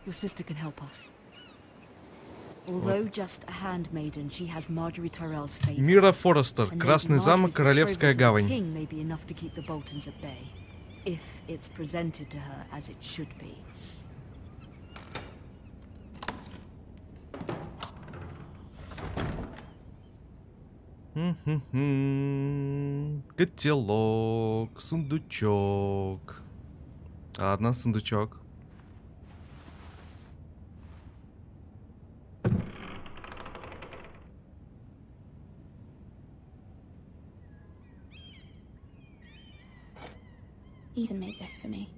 Your sister can help us. Although just a handmaiden, she has Marjorie Tyrell's favor. Мира Форестер. And Красный maybe замок, Marjorie's Королевская betrothal to the гавань. king may be enough to keep the Boltons at bay, if it's presented to her as it should be. Котелок, сундучок. Ладно, сундучок. Ethan made this for me.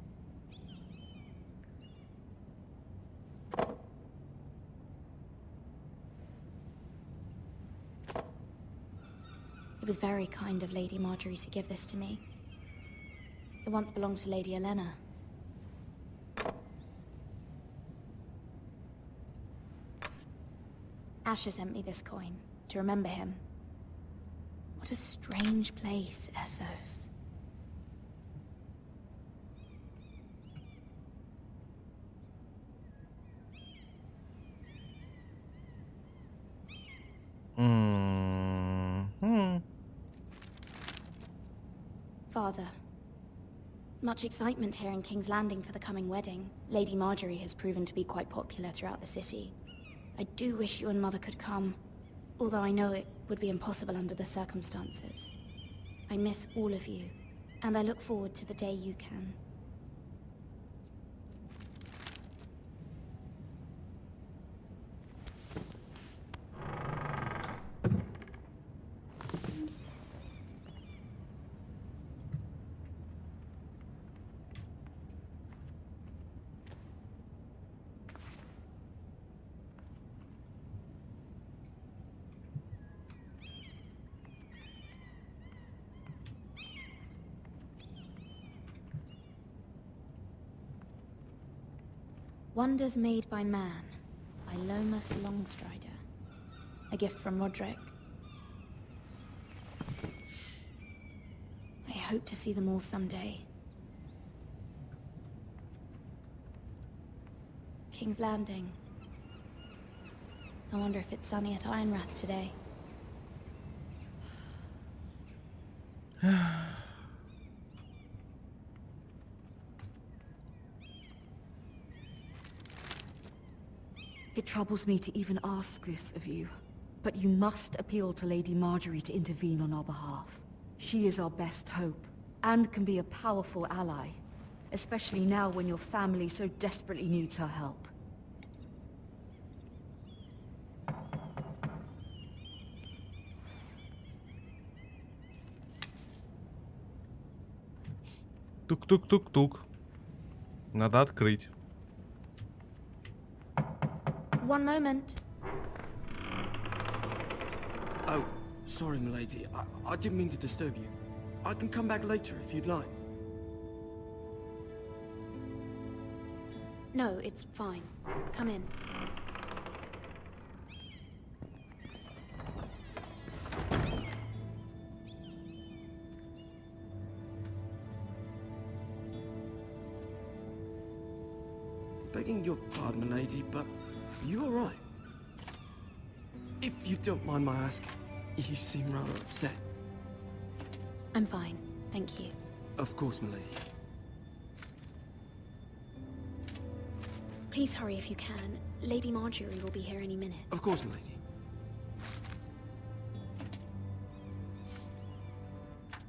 It was very kind of Lady Marjorie to give this to me. It once belonged to Lady Elena. Asher sent me this coin to remember him. What a strange place, Essos. Father, much excitement here in King's Landing for the coming wedding. Lady Marjorie has proven to be quite popular throughout the city. I do wish you and Mother could come, although I know it would be impossible under the circumstances. I miss all of you, and I look forward to the day you can. Wonders Made by Man, by Lomas Longstrider. A gift from Roderick. I hope to see them all someday. King's Landing. I wonder if it's sunny at Ironrath today. It troubles me to even ask this of you, but you must appeal to Lady Marjorie to intervene on our behalf. She is our best hope, and can be a powerful ally, especially now when your family so desperately needs her help. Тук-тук-тук-тук. Надо открыть. One moment. Oh, sorry, milady. I didn't mean to disturb you. I can come back later if you'd like. No, it's fine. Come in. Begging your pardon, milady, but you all right? If you don't mind my asking, you seem rather upset. I'm fine, thank you. Of course, milady. Please hurry if you can. Lady Marjorie will be here any minute. Of course, milady.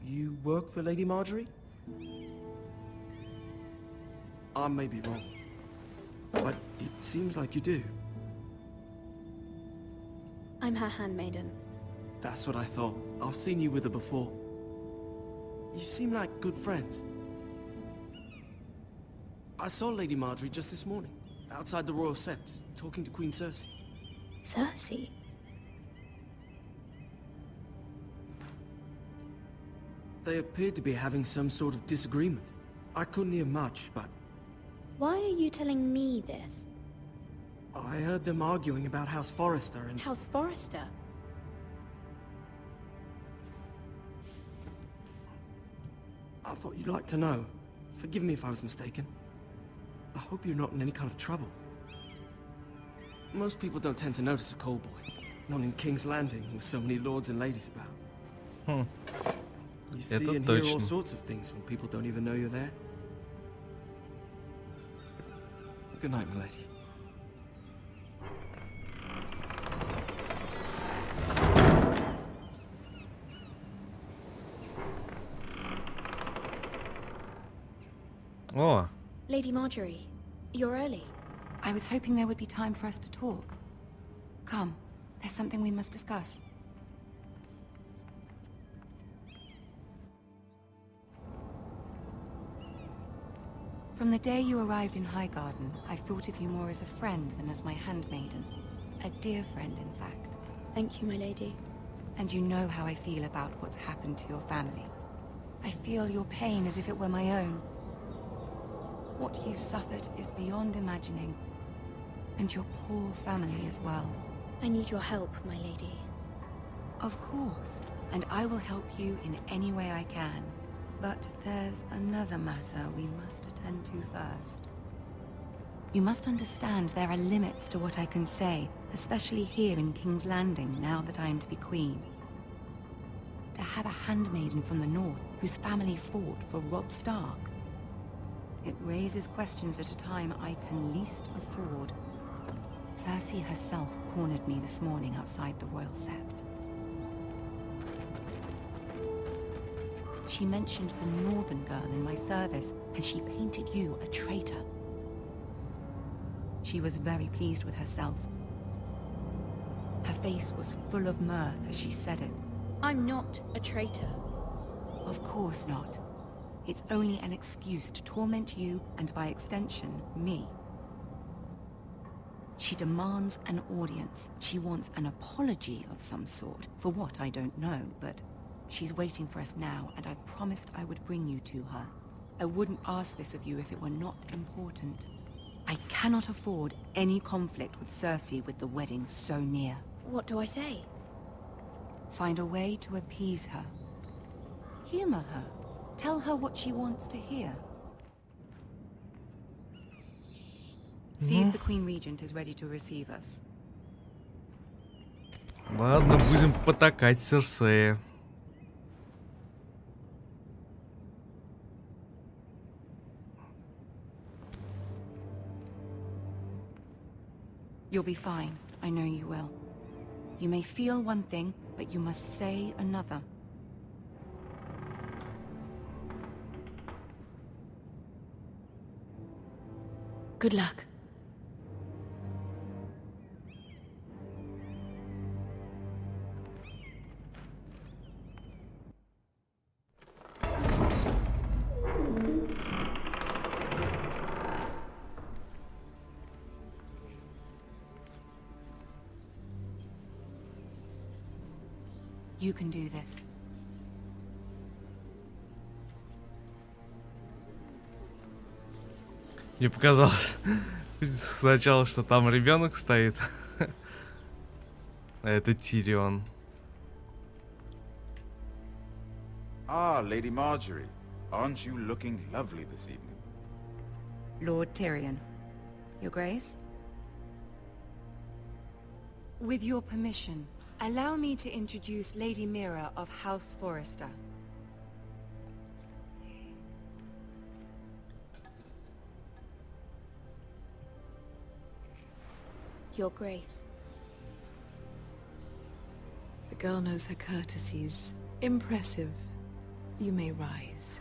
You work for Lady Marjorie? I may be wrong, but it seems like you do. I'm her handmaiden. That's what I thought. I've seen you with her before. You seem like good friends. I saw Lady Marjorie just this morning, outside the Royal Sept, talking to Queen Cersei. Cersei? They appeared to be having some sort of disagreement. I couldn't hear much, but Why are you telling me this? I heard them arguing about House Forrester and... House Forrester? I thought you'd like to know. Forgive me if I was mistaken. I hope you're not in any kind of trouble. Most people don't tend to notice a callboy. Not in King's Landing, with so many lords and ladies about. You see Это and hear all точно. sorts of things when people don't even know you're there. Good night, milady. О, Lady Marjorie, you're early. I was hoping there would be time for us to talk. Come, there's something we must discuss. From the day you arrived in Highgarden, I've thought of you more as a friend than as my handmaiden. A dear friend, in fact. Thank you, my lady. And you know how I feel about what's happened to your family. I feel your pain as if it were my own. What you've suffered is beyond imagining. And your poor family as well. I need your help, my lady. Of course, and I will help you in any way I can. But there's another matter we must attend to first. You must understand there are limits to what I can say, especially here in King's Landing, now that I am to be queen. To have a handmaiden from the north whose family fought for Robb Stark. It raises questions at a time I can least afford. Cersei herself cornered me this morning outside the Royal Sept. She mentioned the northern girl in my service, and she painted you a traitor. She was very pleased with herself. Her face was full of mirth as she said it. I'm not a traitor. Of course not. It's only an excuse to torment you, and by extension, me. She demands an audience. She wants an apology of some sort. For what, I don't know, but she's waiting for us now, and I promised I would bring you to her. I wouldn't ask this of you if it were not important. I cannot afford any conflict with Cersei with the wedding so near. What do I say? Find a way to appease her. Humor her. Tell her what she wants to hear. See if the Queen Regent is ready to receive us. ладно, будем потакать Серсея. You'll be fine. I know you will. You may feel one thing, but you must say another. Good luck. You can do this. Мне показалось сначала, что там ребенок стоит. А это Тирион. Ah, Lady Marjorie. Aren't you looking lovely this evening? Lord Tyrion. Your Grace? With your permission, allow me to introduce Lady Mira of House Forrester. Your Grace. The girl knows her courtesies. Impressive. You may rise.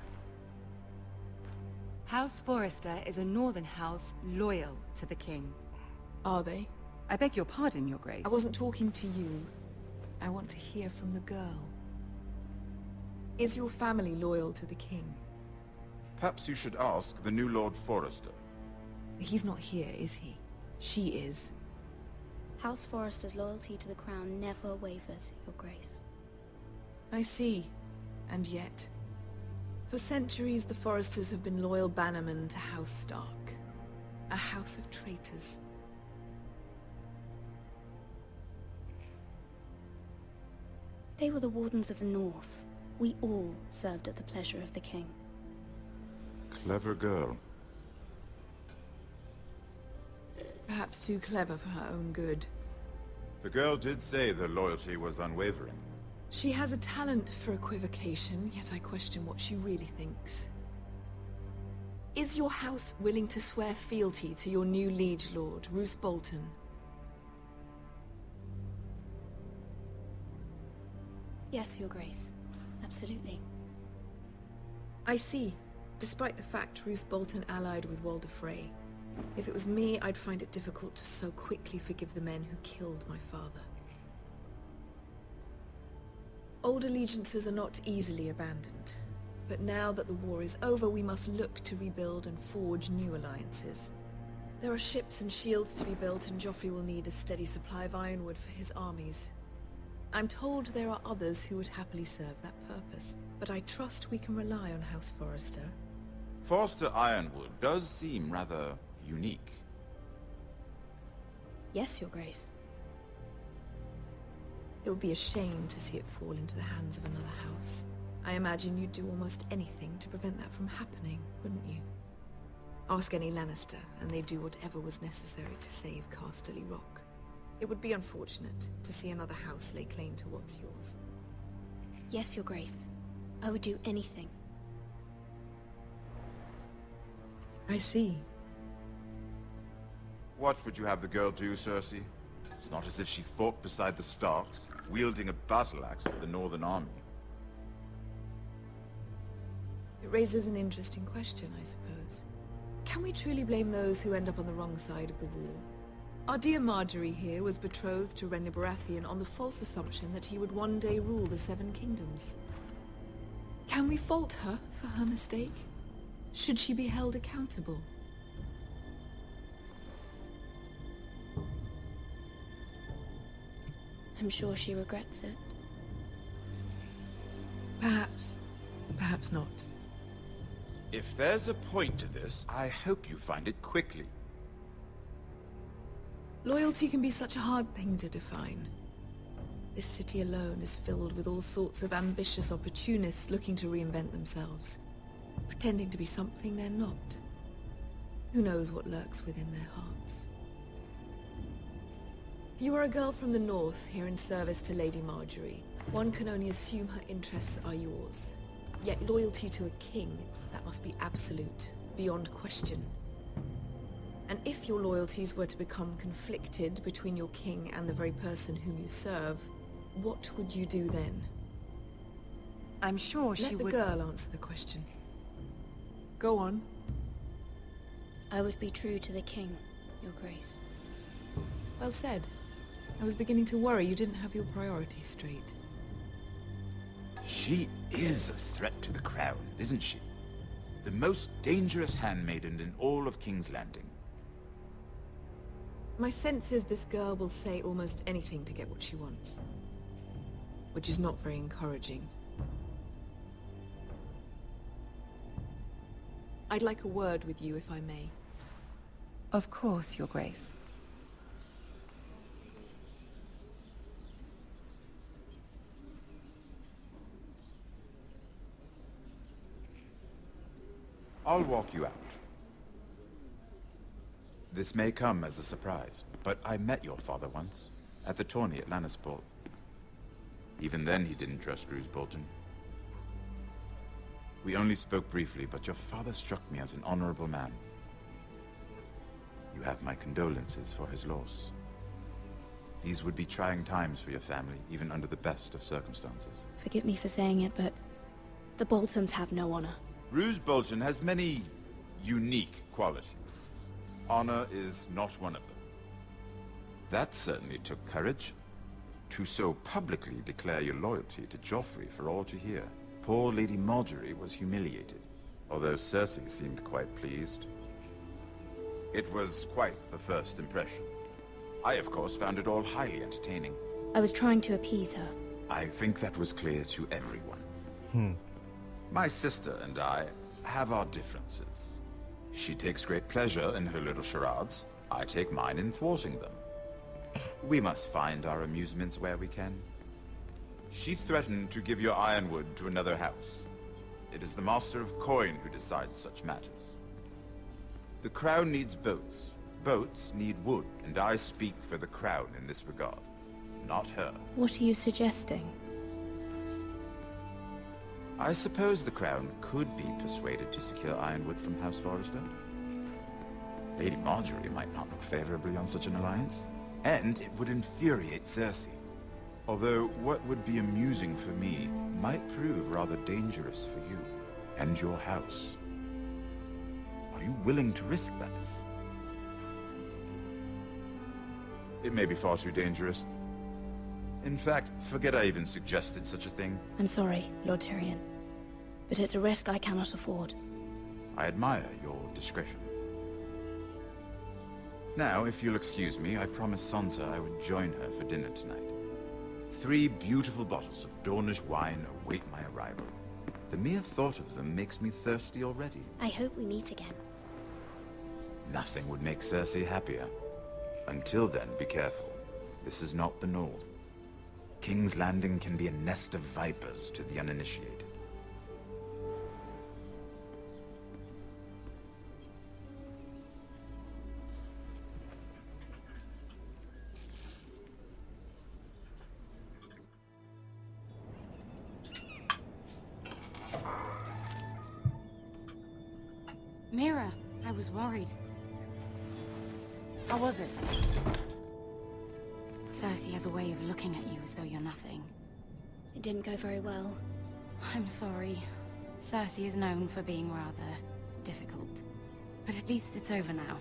House Forrester is a northern house loyal to the king. Are they? I beg your pardon, Your Grace. I wasn't talking to you. I want to hear from the girl. Is your family loyal to the king? Perhaps you should ask the new Lord Forrester. He's not here, is he? She is. House Forrester's loyalty to the crown never wavers, Your Grace. I see. And yet... For centuries, the Forresters have been loyal bannermen to House Stark. A house of traitors. They were the Wardens of the North. We all served at the pleasure of the king. Clever girl. perhaps too clever for her own good. The girl did say their loyalty was unwavering. She has a talent for equivocation, yet I question what she really thinks. Is your house willing to swear fealty to your new liege lord, Roose Bolton? Yes, Your Grace. Absolutely. I see. Despite the fact Roose Bolton allied with Walder Frey. If it was me, I'd find it difficult to so quickly forgive the men who killed my father. Old allegiances are not easily abandoned. But now that the war is over, we must look to rebuild and forge new alliances. There are ships and shields to be built, and Joffrey will need a steady supply of ironwood for his armies. I'm told there are others who would happily serve that purpose, but I trust we can rely on House Forrester. Forster Ironwood does seem rather unique. Yes, Your Grace. It would be a shame to see it fall into the hands of another house. I imagine you'd do almost anything to prevent that from happening, wouldn't you? Ask any Lannister, and they'd do whatever was necessary to save Casterly Rock. It would be unfortunate to see another house lay claim to what's yours. Yes, Your Grace. I would do anything. I see. What would you have the girl do, Cersei? It's not as if she fought beside the Starks, wielding a battle axe for the Northern Army. It raises an interesting question, I suppose. Can we truly blame those who end up on the wrong side of the war? Our dear Marjorie here was betrothed to Renly Baratheon on the false assumption that he would one day rule the Seven Kingdoms. Can we fault her for her mistake? Should she be held accountable? I'm sure she regrets it. Perhaps. Perhaps not. If there's a point to this, I hope you find it quickly. Loyalty can be such a hard thing to define. This city alone is filled with all sorts of ambitious opportunists looking to reinvent themselves, pretending to be something they're not. Who knows what lurks within their hearts? You are a girl from the north, here in service to Lady Marjorie. One can only assume her interests are yours. Yet loyalty to a king, that must be absolute, beyond question. And if your loyalties were to become conflicted between your king and the very person whom you serve, what would you do then? I'm sure she would... Let the girl answer the question. Go on. I would be true to the king, Your Grace. Well said. I was beginning to worry you didn't have your priorities straight. She is a threat to the crown, isn't she? The most dangerous handmaiden in all of King's Landing. My sense is this girl will say almost anything to get what she wants. Which is not very encouraging. I'd like a word with you, if I may. Of course, Your Grace. I'll walk you out. This may come as a surprise, but I met your father once, at the tourney at Lannisport. Even then he didn't trust Roose Bolton. We only spoke briefly, but your father struck me as an honorable man. You have my condolences for his loss. These would be trying times for your family, even under the best of circumstances. Forgive me for saying it, but the Boltons have no honor. Roose Bolton has many unique qualities. Honor is not one of them. That certainly took courage. To so publicly declare your loyalty to Joffrey for all to hear. Poor Lady Marjorie was humiliated, although Cersei seemed quite pleased. It was quite the first impression. I, of course, found it all highly entertaining. I was trying to appease her. I think that was clear to everyone. My sister and I have our differences. She takes great pleasure in her little charades. I take mine in thwarting them. We must find our amusements where we can. She threatened to give your ironwood to another house. It is the Master of Coin who decides such matters. The crown needs boats, Boats need wood, and I speak for the crown in this regard, not her. What are you suggesting? I suppose the crown could be persuaded to secure ironwood from House Forrester. Lady Marjorie might not look favorably on such an alliance, and it would infuriate Cersei. Although what would be amusing for me might prove rather dangerous for you and your house. Are you willing to risk that? It may be far too dangerous. In fact, forget I even suggested such a thing. I'm sorry, Lord Tyrion, but it's a risk I cannot afford. I admire your discretion. Now, if you'll excuse me, I promised Sansa I would join her for dinner tonight. 3 beautiful bottles of Dornish wine await my arrival. The mere thought of them makes me thirsty already. I hope we meet again. Nothing would make Cersei happier. Until then, be careful. This is not the North. King's Landing can be a nest of vipers to the uninitiated. Mira, I was worried. How was it? Cersei has a way of looking at you as though you're nothing. It didn't go very well. I'm sorry. Cersei is known for being rather difficult. But at least it's over now.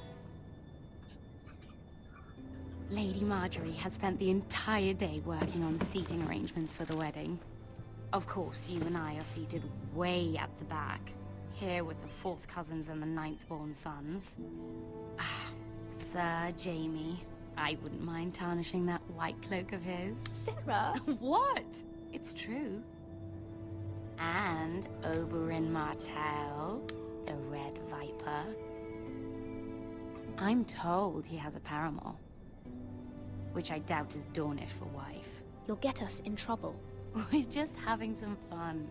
Lady Marjorie has spent the entire day working on seating arrangements for the wedding. Of course, you and I are seated way at the back, here with the 4th cousins and the 9th-born sons. Ah, Sir Jaime. I wouldn't mind tarnishing that white cloak of his. Sarah! What? It's true. And Oberyn Martell, the Red Viper. I'm told he has a paramour, which I doubt is Dornish for wife. You'll get us in trouble. We're just having some fun.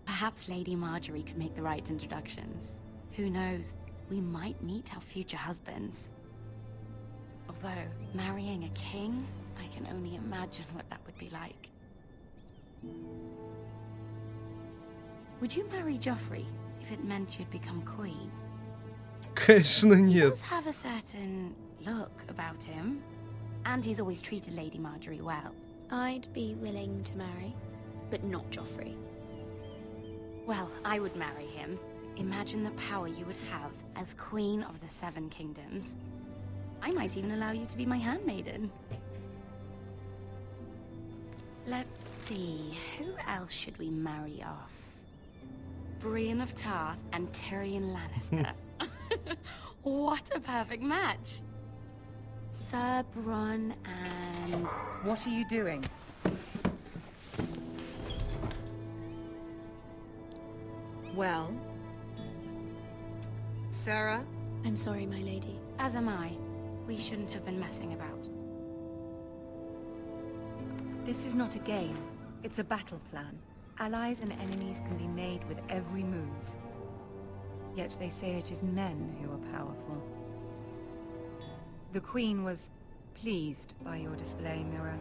Perhaps Lady Marjorie could make the right introductions. Who knows? We might meet our future husbands. Although, marrying a king, I can only imagine what that would be like. Would you marry Joffrey if it meant you'd become queen? Конечно, He нет. does have a certain look about him, and he's always treated Lady Marjorie well. I'd be willing to marry, but not Joffrey. Well, I would marry him. Imagine the power you would have as Queen of the 7 Kingdoms. I might even allow you to be my handmaiden. Let's see, who else should we marry off? Brienne of Tarth and Tyrion Lannister. What a perfect match! Sir Bronn and... What are you doing? Well? Sarah? I'm sorry, my lady. As am I. We shouldn't have been messing about. This is not a game. It's a battle plan. Allies and enemies can be made with every move. Yet they say it is men who are powerful. The Queen was pleased by your display, Mira.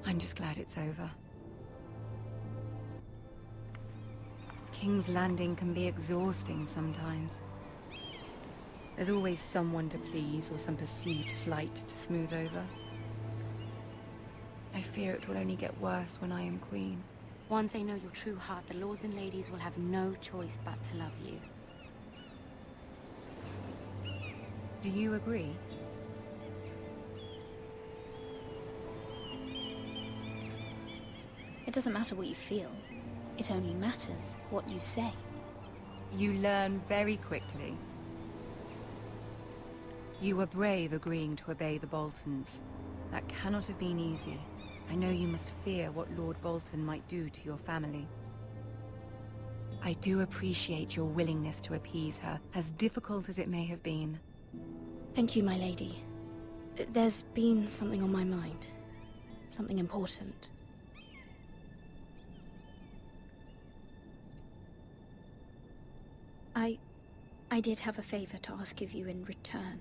I'm just glad it's over. King's Landing can be exhausting sometimes. There's always someone to please or some perceived slight to smooth over. I fear it will only get worse when I am queen. Once they know your true heart, the lords and ladies will have no choice but to love you. Do you agree? It doesn't matter what you feel. It only matters what you say. You learn very quickly. You were brave agreeing to obey the Boltons. That cannot have been easy. I know you must fear what Lord Bolton might do to your family. I do appreciate your willingness to appease her, as difficult as it may have been. Thank you, my lady. There's been something on my mind. Something important. I did have a favor to ask of you in return.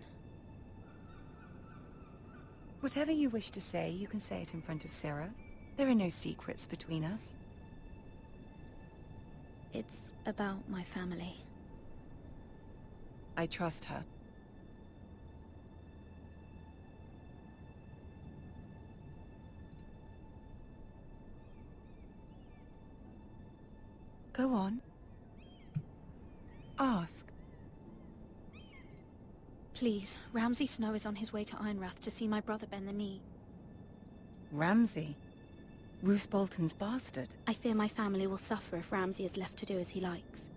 Whatever you wish to say, you can say it in front of Sarah. There are no secrets between us. It's about my family. I trust her. Go on. Ask. Please, Ramsay Snow is on his way to Ironrath to see my brother bend the knee. Ramsay? Roose Bolton's bastard. I fear my family will suffer if Ramsay is left to do as he likes.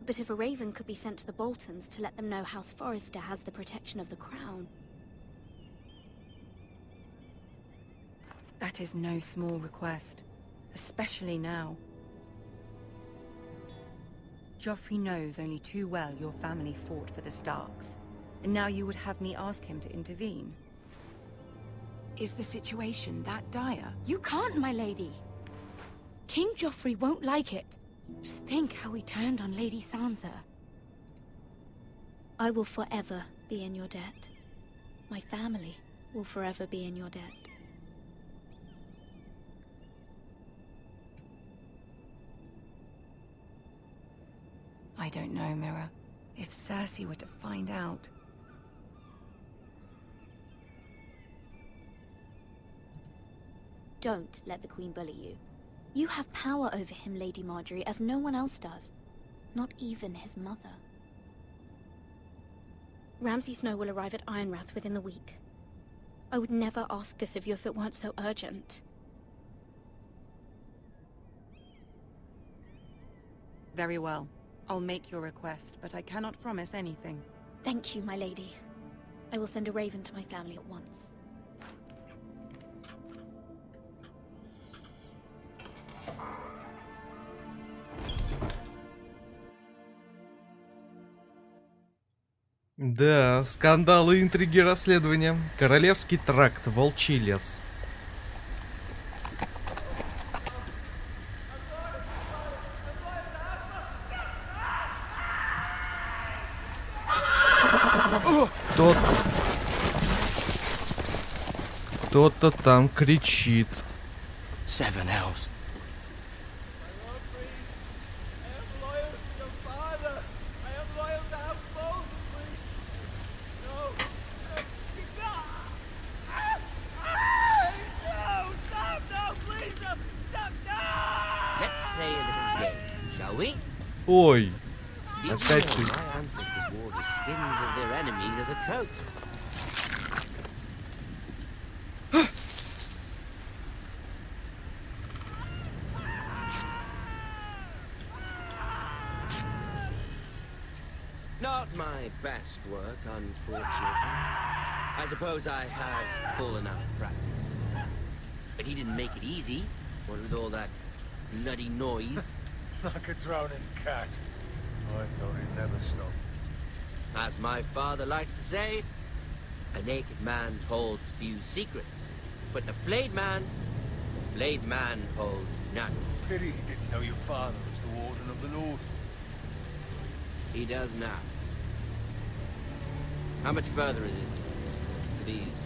But if a raven could be sent to the Boltons to let them know House Forrester has the protection of the crown... That is no small request, especially now. Joffrey knows only too well your family fought for the Starks, and now you would have me ask him to intervene. Is the situation that dire? You can't, my lady! King Joffrey won't like it. Just think how he turned on Lady Sansa. I will forever be in your debt. My family will forever be in your debt. I don't know, Mira. If Cersei were to find out... Don't let the Queen bully you. You have power over him, Lady Marjorie, as no one else does. Not even his mother. Ramsay Snow will arrive at Ironrath within the week. I would never ask this of you if it weren't so urgent. Very well. I'll make your request, but I cannot promise anything. Thank you, my lady. I will send a raven to my family at once. Да, скандалы, интриги, расследования. Королевский тракт, Волчий лес. Кто-то там кричит. Seven Hells. Ой, Did опять you ты. know my ancestors wore the skins of their enemies as a coat? Not my best work, unfortunately. I suppose I have fallen out of practice. But he didn't make it easy, what with all that bloody noise. Like a drowning cat. I thought he'd never stop. As my father likes to say, a naked man holds few secrets. But the flayed man holds none. Pity he didn't know your father was the Warden of the North. He does now. How much further is it to these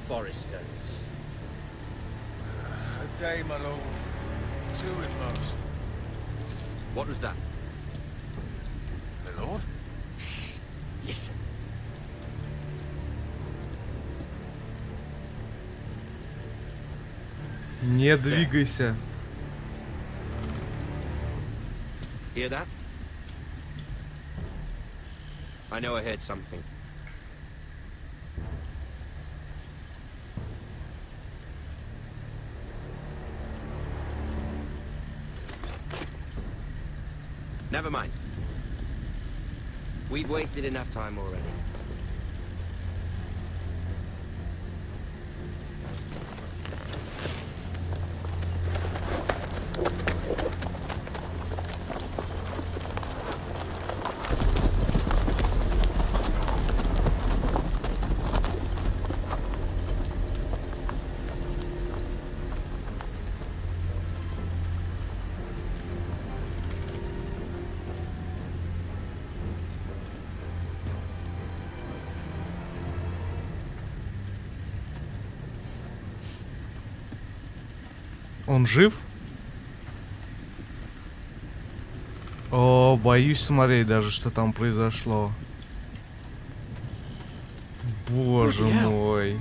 Foresters? A day, my lord. 2 at most. What was that? My lord? Shh! Listen. Не двигайся. Hear that? I know I heard something. Never mind. We've wasted enough time already. Он жив? О, боюсь смотреть даже, что там произошло. Боже мой.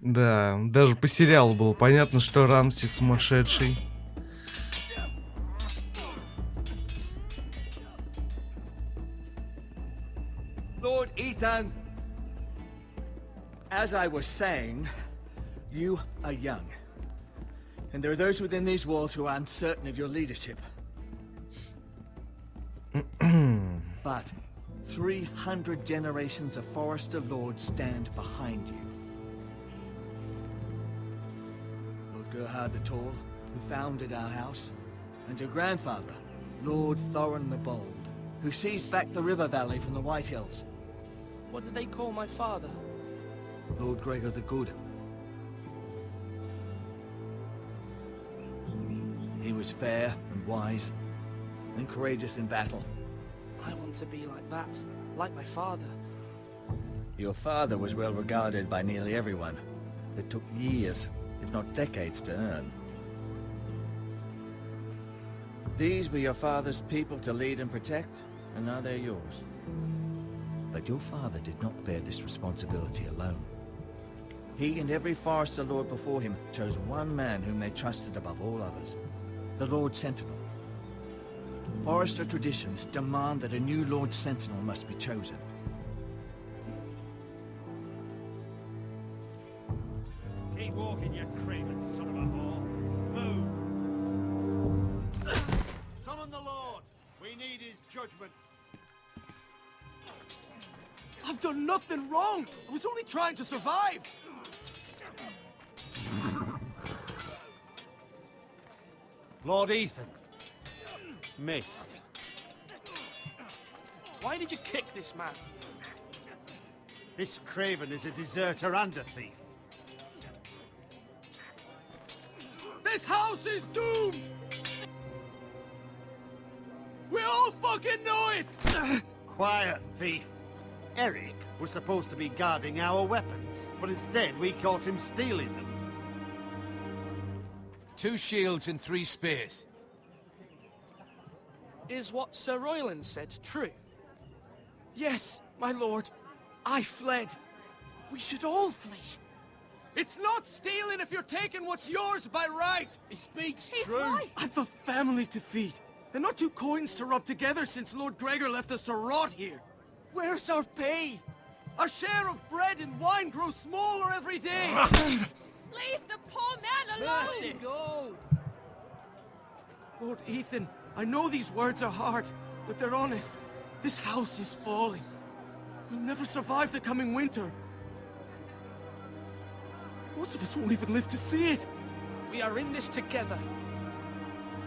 Да, даже по сериалу было понятно, что Рамси сумасшедший. Lord Ethan, as I was saying, you are young. And there are those within these walls who are uncertain of your leadership. But 300 generations of Forester Lords stand behind you. Lord Gerhard the Tall, who founded our house, and your grandfather, Lord Thorin the Bold, who seized back the river valley from the White Hills. What did they call my father? Lord Gregor the Good. He was fair and wise, and courageous in battle. I want to be like that, like my father. Your father was well regarded by nearly everyone. It took years, if not decades, to earn. These were your father's people to lead and protect, and now they're yours. But your father did not bear this responsibility alone. He and every Forester Lord before him chose one man whom they trusted above all others, the Lord Sentinel. Forester traditions demand that a new Lord Sentinel must be chosen. Keep walking, you craven son of a whore. Move! Summon the Lord! We need his judgment. I've done nothing wrong! I was only trying to survive! Lord Ethan. Missed. Why did you kick this man? This craven is a deserter and a thief. This house is doomed! We all fucking know it! Quiet, thief. Eric was supposed to be guarding our weapons, but instead we caught him stealing them. 2 shields and 3 spears. Is what Sir Royland said true? Yes, my lord. I fled. We should all flee. It's not stealing if you're taking what's yours by right. He speaks He's true. right. I've a family to feed. And not 2 coins to rub together since Lord Gregor left us to rot here. Where's our pay? Our share of bread and wine grows smaller every day. Leave the poor man alone! Mercy, go! Lord Ethan, I know these words are hard, but they're honest. This house is falling. We'll never survive the coming winter. Most of us won't even live to see it. We are in this together.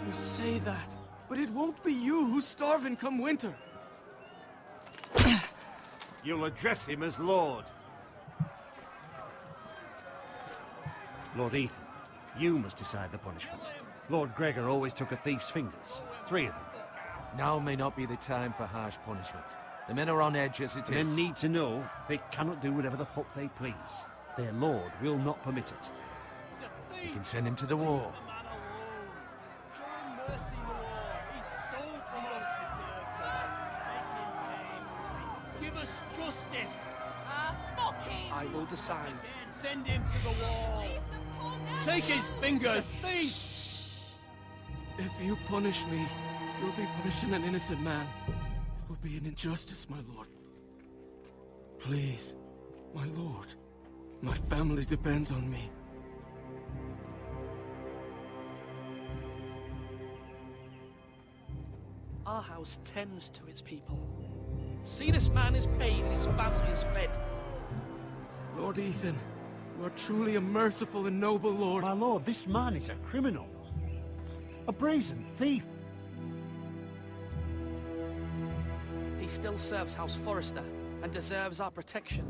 You say that, but it won't be you who's starving come winter. You'll address him as Lord. Lord Ethan, you must decide the punishment. Lord Gregor always took a thief's fingers. 3 of them. Now may not be the time for harsh punishment. The men are on edge as it The is. men need to know they cannot do whatever the fuck they please. Their lord will not permit it. You can send him to the war. Give us justice! I will decide. Send him to the wall! Take his fingers! Thief! If you punish me, you'll be punishing an innocent man. It will be an injustice, my lord. Please, my lord. My family depends on me. Our house tends to its people. See, this man is paid and his family is fed. Lord Ethan, you are truly a merciful and noble lord. My lord, this man is a criminal. A brazen thief. He still serves House Forester and deserves our protection.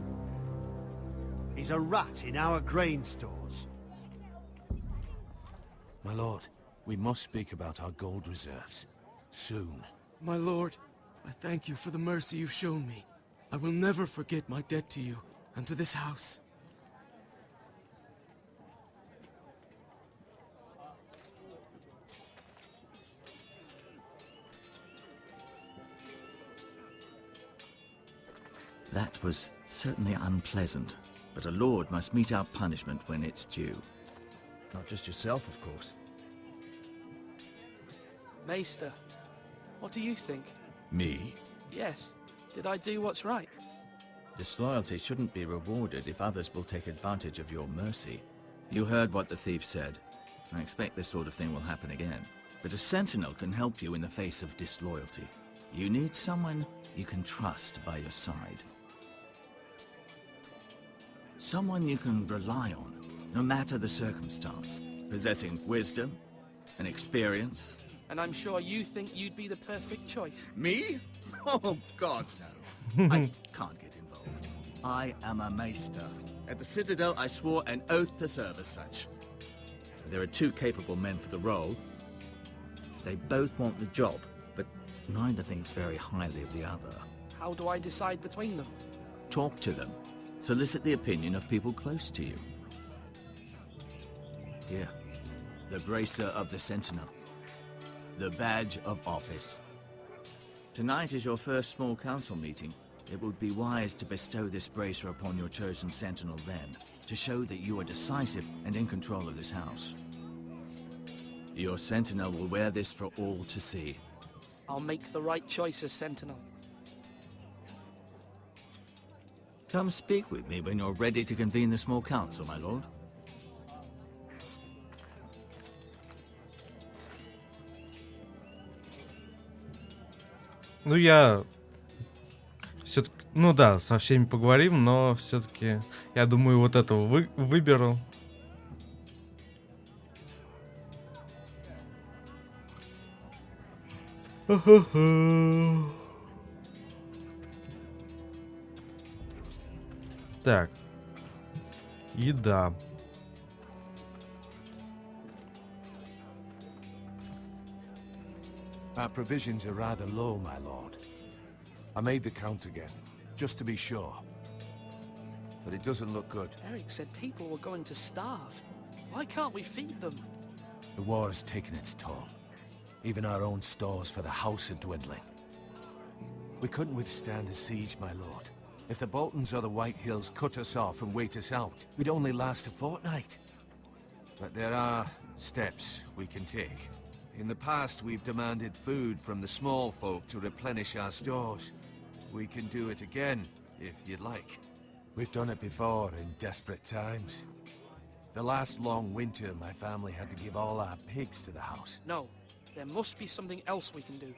He's a rat in our grain stores. My lord, we must speak about our gold reserves. Soon. My lord, I thank you for the mercy you've shown me. I will never forget my debt to you and to this house. That was certainly unpleasant, but a lord must mete out punishment when it's due. Not just yourself, of course. Maester, what do you think? Me? Yes. Did I do what's right? Disloyalty shouldn't be rewarded if others will take advantage of your mercy. You heard what the thief said. I expect this sort of thing will happen again. But a sentinel can help you in the face of disloyalty. You need someone you can trust by your side. Someone you can rely on, no matter the circumstance. Possessing wisdom and experience. And I'm sure you think you'd be the perfect choice. Me? Oh, God, no. I can't get involved. I am a maester. At the Citadel, I swore an oath to serve as such. There are two capable men for the role. They both want the job, but neither thinks very highly of the other. How do I decide between them? Talk to them. Solicit the opinion of people close to you. Here, the bracer of the Sentinel. The badge of office. Tonight is your first small council meeting. It would be wise to bestow this bracer upon your chosen Sentinel then, to show that you are decisive and in control of this house. Your Sentinel will wear this for all to see. I'll make the right choice as Sentinel. Come speak with me when you're ready to convene the small council, my lord. Ну, я все-таки, ну да, со всеми поговорим, но все-таки, я думаю, вот этого выберу. Так, еда. Our provisions are rather low, my lord. I made the count again, just to be sure. But it doesn't look good. Eric said people were going to starve. Why can't we feed them? The war has taken its toll. Even our own stores for the house are dwindling. We couldn't withstand a siege, my lord. If the Boltons or the White Hills cut us off and wait us out, we'd only last a fortnight. But there are steps we can take. In the past, we've demanded food from the small folk to replenish our stores. We can do it again, if you'd like. We've done it before in desperate times. The last long winter, my family had to give all our pigs to the house. No, there must be something else we can do.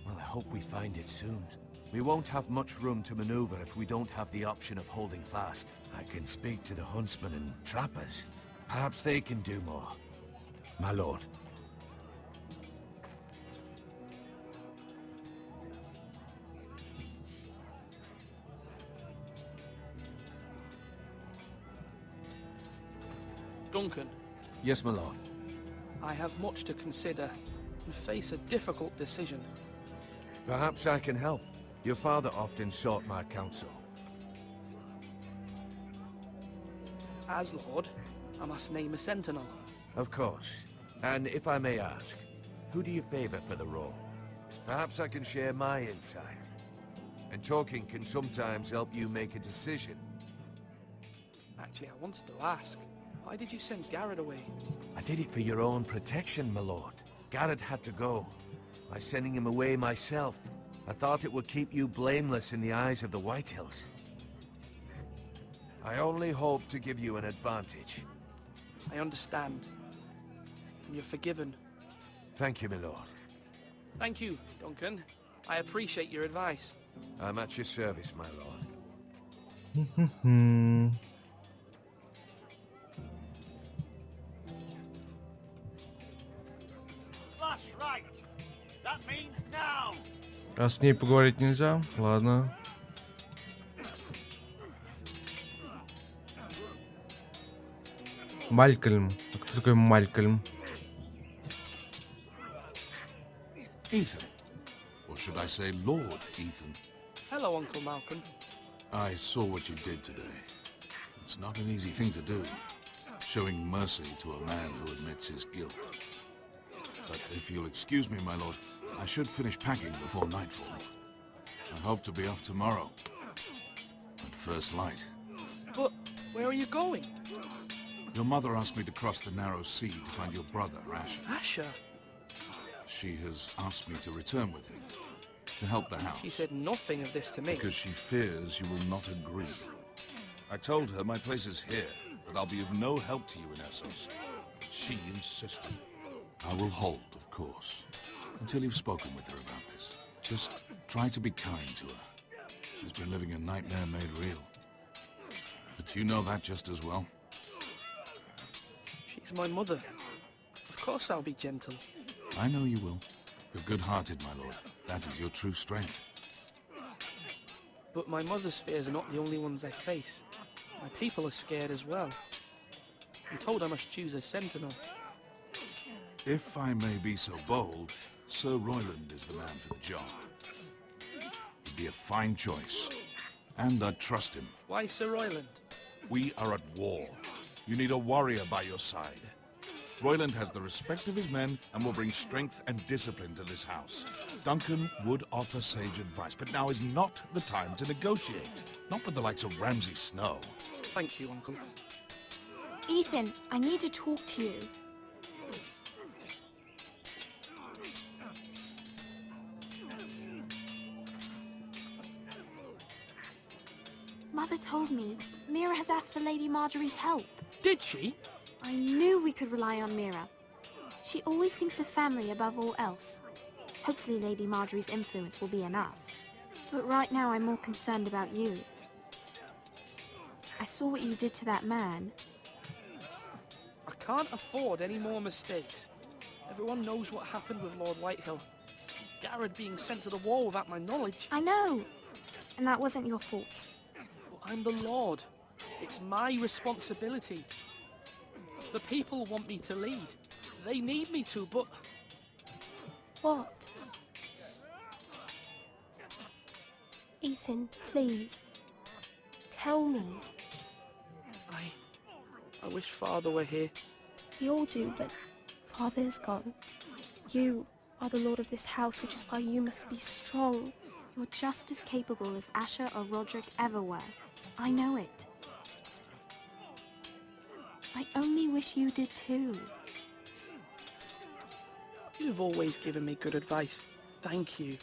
Well, I hope we find it soon. We won't have much room to maneuver if we don't have the option of holding fast. I can speak to the huntsmen and trappers. Perhaps they can do more. My lord. Duncan. Yes, my lord. I have much to consider and face a difficult decision. Perhaps I can help. Your father often sought my counsel. As Lord, I must name a sentinel. Of course. And if I may ask, who do you favor for the role? Perhaps I can share my insight. And talking can sometimes help you make a decision. Actually, I wanted to ask, why did you send Garrett away? I did it for your own protection, my lord. Garrett had to go. By sending him away myself, I thought it would keep you blameless in the eyes of the White Hills. I only hope to give you an advantage. I understand. And you're forgiven. Thank you, my lord. Thank you, Duncan. I appreciate your advice. I'm at your service, my lord. Flush right. That means now. А с ней поговорить нельзя? Ладно. Малькольм. А кто такой Малькольм? Ethan. Or should I say Lord Ethan? Hello, Uncle Malcolm. I saw what you did today. It's not an easy thing to do, showing mercy to a man who admits his guilt. But if you'll excuse me, my lord, I should finish packing before nightfall. I hope to be off tomorrow. At first light. But where are you going? Your mother asked me to cross the narrow sea to find your brother, Asher. Asher? She has asked me to return with him, to help the house. She said nothing of this to me. Because she fears you will not agree. I told her my place is here, that I'll be of no help to you in Essos. She insisted. I will hold, of course, until you've spoken with her about this. Just try to be kind to her. She's been living a nightmare made real. But you know that just as well. She's my mother. Of course I'll be gentle. I know you will. You're good-hearted, my lord. That is your true strength. But my mother's fears are not the only ones I face. My people are scared as well. I'm told I must choose a sentinel. If I may be so bold, Sir Royland is the man for the job. He'd be a fine choice. And I'd trust him. Why Sir Royland? We are at war. You need a warrior by your side. Royland has the respect of his men and will bring strength and discipline to this house. Duncan would offer sage advice, but now is not the time to negotiate. Not with the likes of Ramsay Snow. Thank you, Uncle. Ethan, I need to talk to you. Mother told me Mira has asked for Lady Marjorie's help. Did she? I knew we could rely on Mira. She always thinks of family above all else. Hopefully Lady Marjorie's influence will be enough. But right now I'm more concerned about you. I saw what you did to that man. I can't afford any more mistakes. Everyone knows what happened with Lord Whitehill. Garrett being sent to the war without my knowledge. I know. And that wasn't your fault. Well, I'm the Lord. It's my responsibility. The people want me to lead. They need me to, but... What? Ethan, please. Tell me. I wish Father were here. We all do, but Father's gone. You are the lord of this house, which is why you must be strong. You're just as capable as Asher or Roderick ever were. I know it. I only wish you did too. You've always given me good advice. Thank you.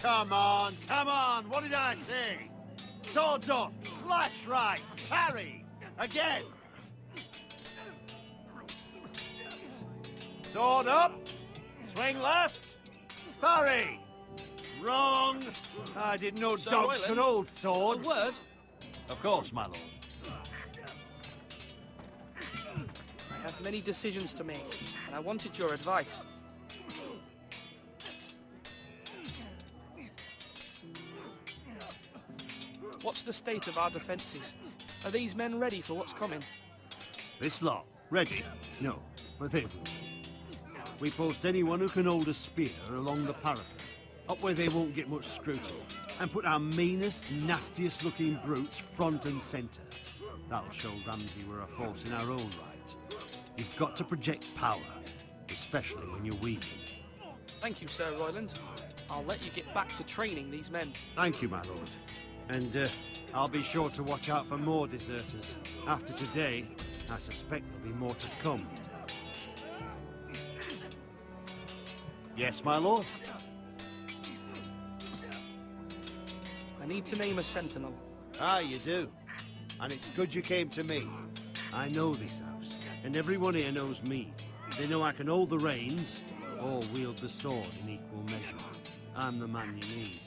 Come on, what did I say? Swords up, slash right, parry, again. Sword up, swing left, parry. Wrong. I didn't know Sir dogs could Royland, hold swords. A word? Of course, my lord. I have many decisions to make, and I wanted your advice. What's the state of our defences? Are these men ready for what's coming? This lot, ready? No, but they will. We post anyone who can hold a spear along the parapet, up where they won't get much scrutiny, and put our meanest, nastiest looking brutes front and centre. That'll show Ramsay we're a force in our own right. You've got to project power, especially when you're weak. Thank you, Sir Royland. I'll let you get back to training these men. Thank you, my lord. And I'll be sure to watch out for more deserters. After today, I suspect there'll be more to come. Yes, my lord? I need to name a sentinel. Ah, you do. And it's good you came to me. I know this house, and everyone here knows me. They know I can hold the reins, or wield the sword in equal measure. I'm the man you need.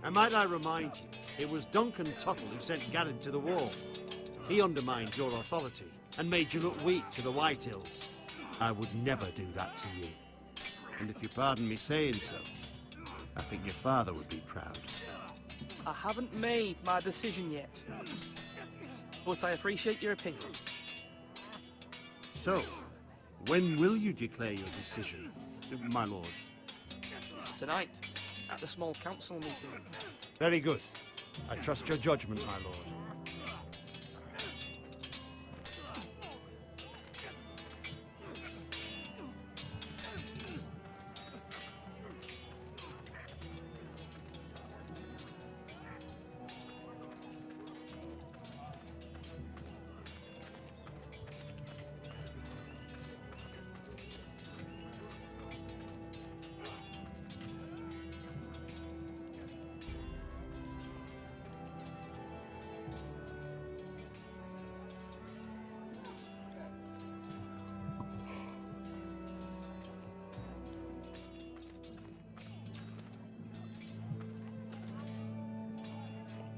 And might I remind you, it was Duncan Tuttle who sent Garrett to the war. He undermined your authority, and made you look weak to the Whitehills. I would never do that to you. And if you pardon me saying so, I think your father would be proud. I haven't made my decision yet. but I appreciate your opinion. So, when will you declare your decision, my lord? Tonight, at the small council meeting. Very good. I trust your judgment, my lord.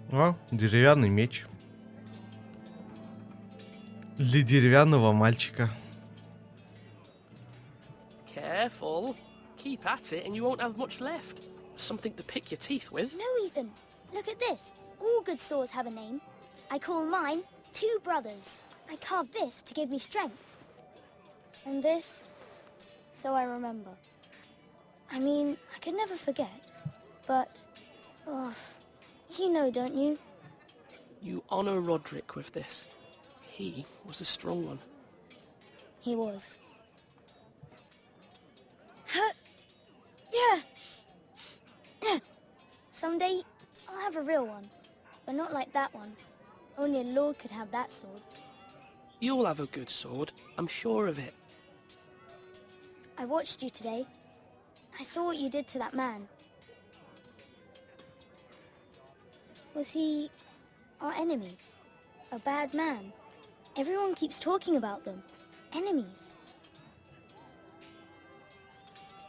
О, деревянный меч. Для деревянного мальчика. Careful. Keep at it and you won't have much left. Something to pick your teeth with. No, Ethan. Look at this. All good swords have a name. I call mine Two Brothers. I carved this to give me strength. And this, so I remember. I mean, I could never forget. But, oh, you know, don't you? You honor Roderick with this. He was a strong one. He was. Yeah. Someday, I'll have a real one. But not like that one. Only a lord could have that sword. You'll have a good sword. I'm sure of it. I watched you today. I saw what you did to that man. Was he our enemy? A bad man? Everyone keeps talking about them. Enemies.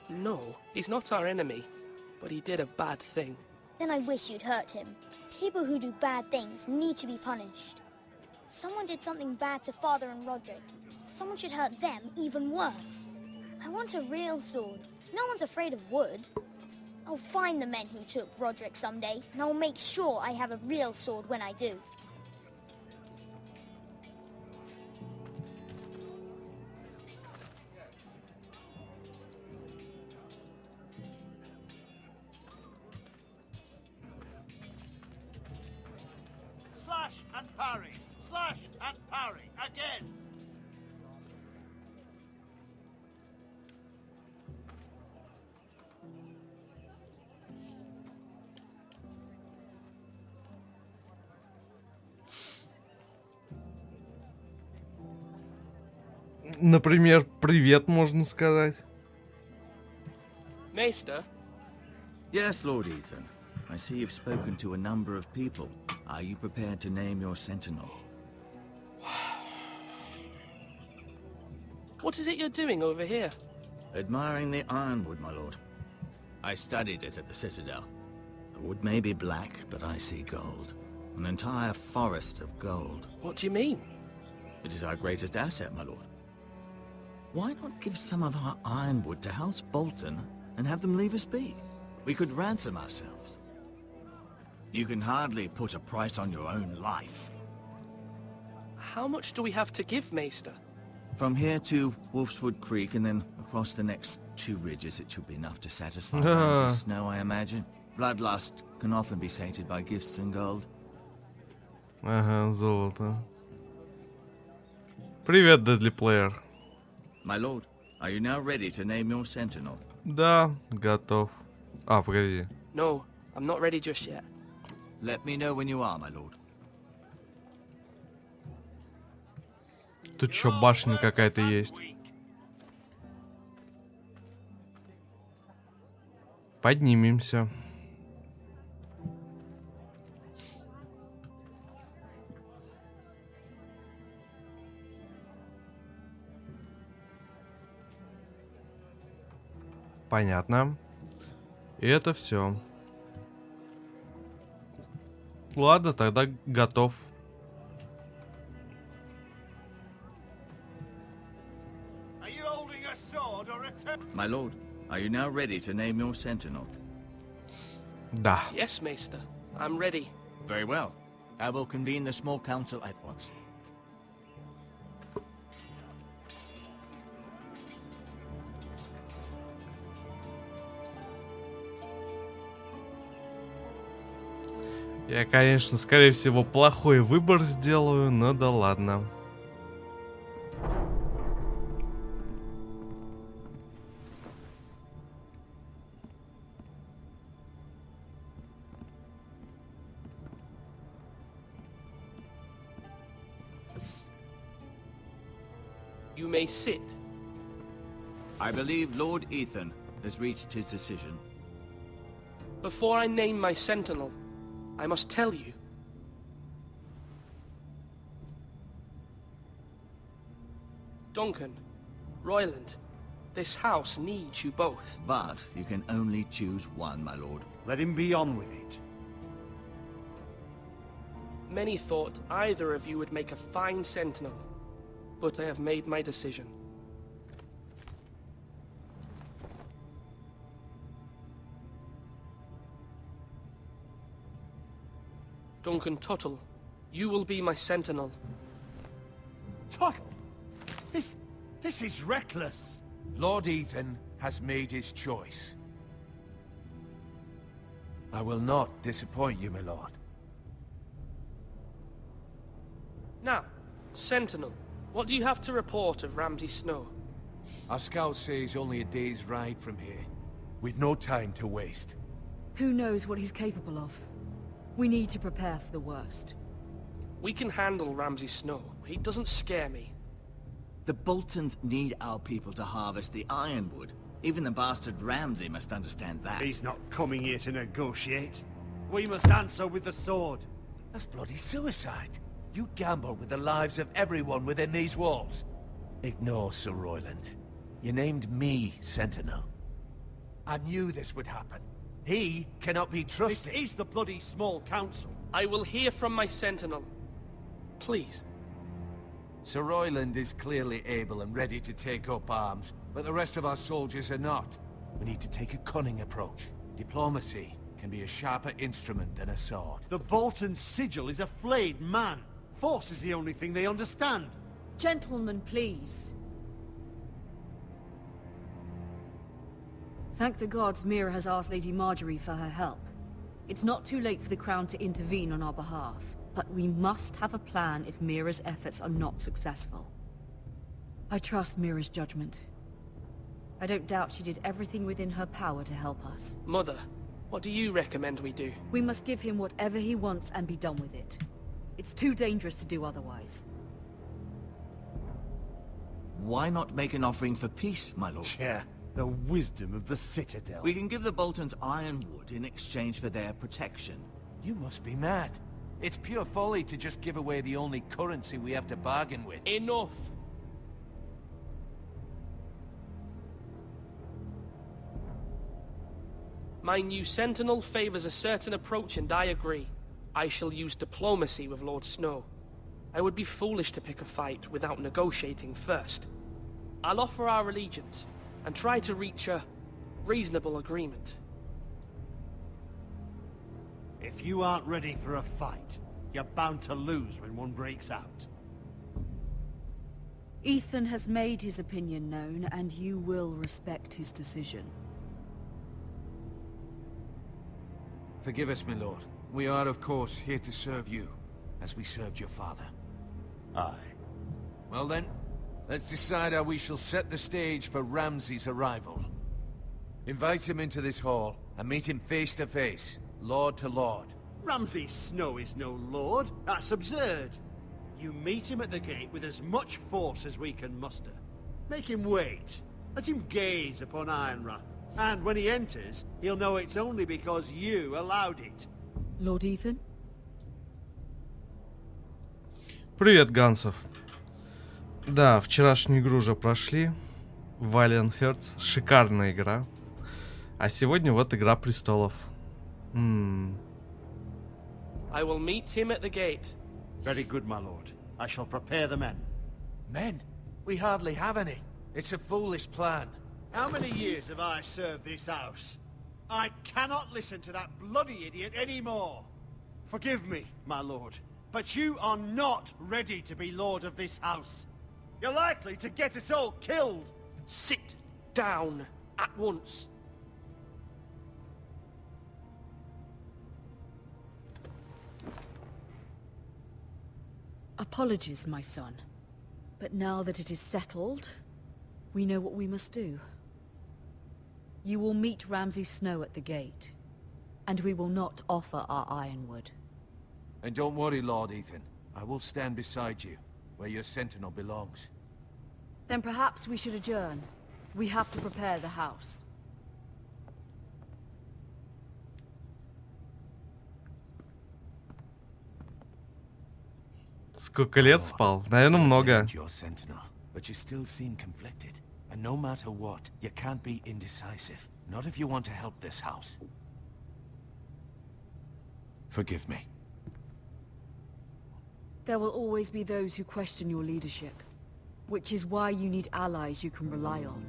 No, he's not our enemy. But he did a bad thing. Then I wish you'd hurt him. People who do bad things need to be punished. Someone did something bad to Father and Roderick. Someone should hurt them even worse. I want a real sword. No one's afraid of wood. I'll find the men who took Roderick someday, and I'll make sure I have a real sword when I do. Slash and parry! Slash and parry! Again! Например, привет, можно сказать. Maester? Yes, Lord Ethan. I see you've spoken to a number of people. Are you prepared to name your sentinel? What is it you're doing over here? Admiring the ironwood, my lord. I studied it at the Citadel. The wood may be black, but I see gold. An entire forest of gold. What do you mean? It is our greatest asset, my lord. Why not give some of our ironwood to House Bolton and have them leave us be? We could ransom ourselves. You can hardly put a price on your own life. How much do we have to give, Maester? From here to Wolfswood Creek and then across the next 2 ridges, it should be enough to satisfy mounds of snow, I imagine. Bloodlust can often be sated by gifts and gold. Ага, золото. Привет, Deadly Player. My lord, are you now ready to name your sentinel? Да, готов. А, погоди. No, I'm not ready just yet. Let me know when you are, my lord. Тут что, башня какая-то есть? Поднимемся. Понятно. И это все. Ладно, тогда готов. My lord, are you now ready to name your sentinel? Да. Yes, Maester. I'm ready. Very well. I will convene the small council at once. Я, конечно, скорее всего, плохой выбор сделаю, но да ладно. You may sit. I believe Lord Ethan has reached his decision. Before I name my sentinel, I must tell you. Duncan, Royland, this house needs you both. But you can only choose one, my lord. Let him be on with it. Many thought either of you would make a fine sentinel, but I have made my decision. Duncan Tuttle, you will be my sentinel. Tuttle! This is reckless. Lord Ethan has made his choice. I will not disappoint you, my lord. Now, sentinel, what do you have to report of Ramsay Snow? Our scouts say he's only a day's ride from here. We've no time to waste. Who knows what he's capable of? We need to prepare for the worst. We can handle Ramsay Snow. He doesn't scare me. The Boltons need our people to harvest the ironwood. Even the bastard Ramsay must understand that. He's not coming here to negotiate. We must answer with the sword. That's bloody suicide. You gamble with the lives of everyone within these walls. Ignore Sir Royland. You named me Sentinel. I knew this would happen. He cannot be trusted. This is the bloody small council. I will hear from my sentinel. Please. Sir Royland is clearly able and ready to take up arms, but the rest of our soldiers are not. We need to take a cunning approach. Diplomacy can be a sharper instrument than a sword. The Bolton sigil is a flayed man. Force is the only thing they understand. Gentlemen, please. Thank the gods Mira has asked Lady Marjorie for her help. It's not too late for the Crown to intervene on our behalf, but we must have a plan if Mira's efforts are not successful. I trust Mira's judgment. I don't doubt she did everything within her power to help us. Mother, what do you recommend we do? We must give him whatever he wants and be done with it. It's too dangerous to do otherwise. Why not make an offering for peace, my lord? Yeah, the wisdom of the Citadel. We can give the Boltons ironwood in exchange for their protection. You must be mad. It's pure folly to just give away the only currency we have to bargain with. Enough! My new sentinel favors a certain approach and I agree. I shall use diplomacy with Lord Snow. I would be foolish to pick a fight without negotiating first. I'll offer our allegiance and try to reach a reasonable agreement. If you aren't ready for a fight, you're bound to lose when one breaks out. Ethan has made his opinion known, and you will respect his decision. Forgive us, my lord. We are, of course, here to serve you, as we served your father. Aye. Well then, let's decide how we shall set the stage for Ramsay's arrival. Invite him into this hall, and meet him face to face, lord to lord. Ramsay Snow is no lord. That's absurd. You meet him at the gate with as much force as we can muster. Make him wait. Let him gaze upon Ironrath. And when he enters, he'll know it's only because you allowed it. Lord Ethan? Привет, Гансов. Да, вчерашнюю игру уже прошли. Valiant Hearts. Шикарная игра. А сегодня вот Игра Престолов. I will meet him at the gate. Very good, my lord. I shall prepare the men. Men? We hardly have any. It's a foolish plan. How many years have I served this house? I cannot listen to that bloody idiot anymore. Forgive me, my lord, but you are not ready to be lord of this house. You're likely to get us all killed. Sit down at once. Apologies, my son. But now that it is settled, we know what we must do. You will meet Ramsay Snow at the gate, and we will not offer our ironwood. And don't worry, Lord Ethan. I will stand beside you, where your sentinel belongs. Then perhaps we should adjourn. We have to prepare the house. Сколько лет спал? Наверное, много. Your sentinel, but you still seem conflicted. And no matter what, you can't be indecisive. Not if you want to help this house. Forgive me. There will always be those who question your leadership, which is why you need allies you can rely on.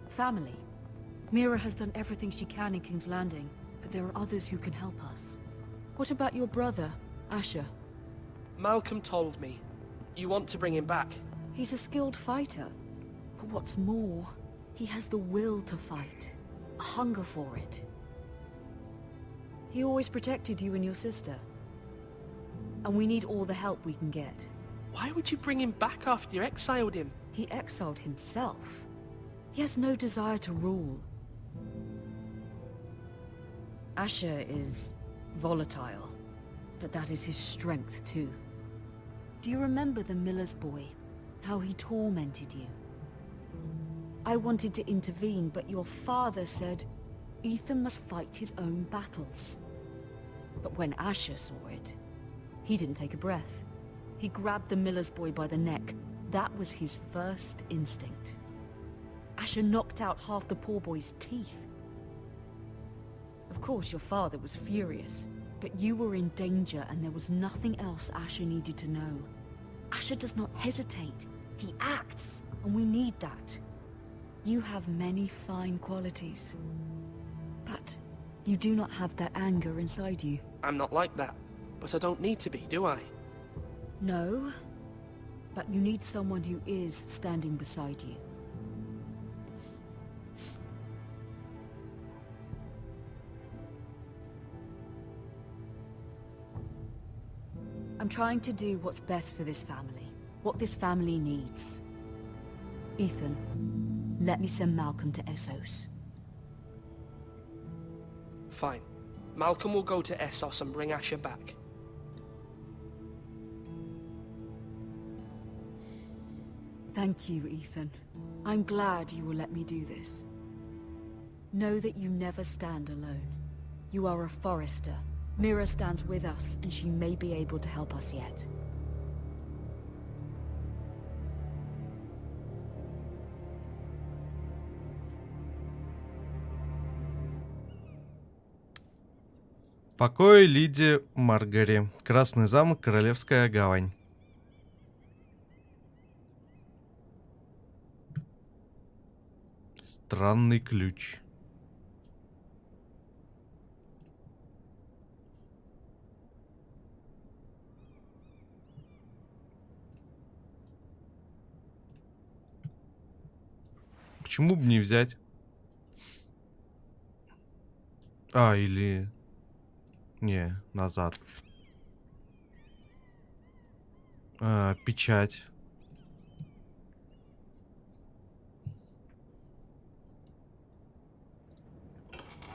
Family. Mira has done everything she can in King's Landing, but there are others who can help us. What about your brother, Asher? Malcolm told me. You want to bring him back? He's a skilled fighter. But what's more, he has the will to fight. A hunger for it. He always protected you and your sister. And we need all the help we can get. Why would you bring him back after you exiled him? He exiled himself. He has no desire to rule. Asher is volatile, but that is his strength too. Do you remember the miller's boy? How he tormented you? I wanted to intervene, but your father said Ethan must fight his own battles. But when Asher saw it, he didn't take a breath. He grabbed the miller's boy by the neck. That was his first instinct. Asher knocked out half the poor boy's teeth. Of course, your father was furious, but you were in danger and there was nothing else Asher needed to know. Asher does not hesitate. He acts, and we need that. You have many fine qualities, but you do not have that anger inside you. I'm not like that, but I don't need to be, do I? No, but you need someone who is standing beside you. I'm trying to do what's best for this family, what this family needs. Ethan, let me send Malcolm to Essos. Fine. Malcolm will go to Essos and bring Asher back. Thank you, Ethan. I'm glad you will let me do this. Know that you never stand alone. You are a Forester. Mira stands with us, and she may be able to help us yet. Покой Лиди Маргари. Красный замок, Королевская гавань. Странный ключ. Почему бы не взять? А, или... Не, назад. Печать.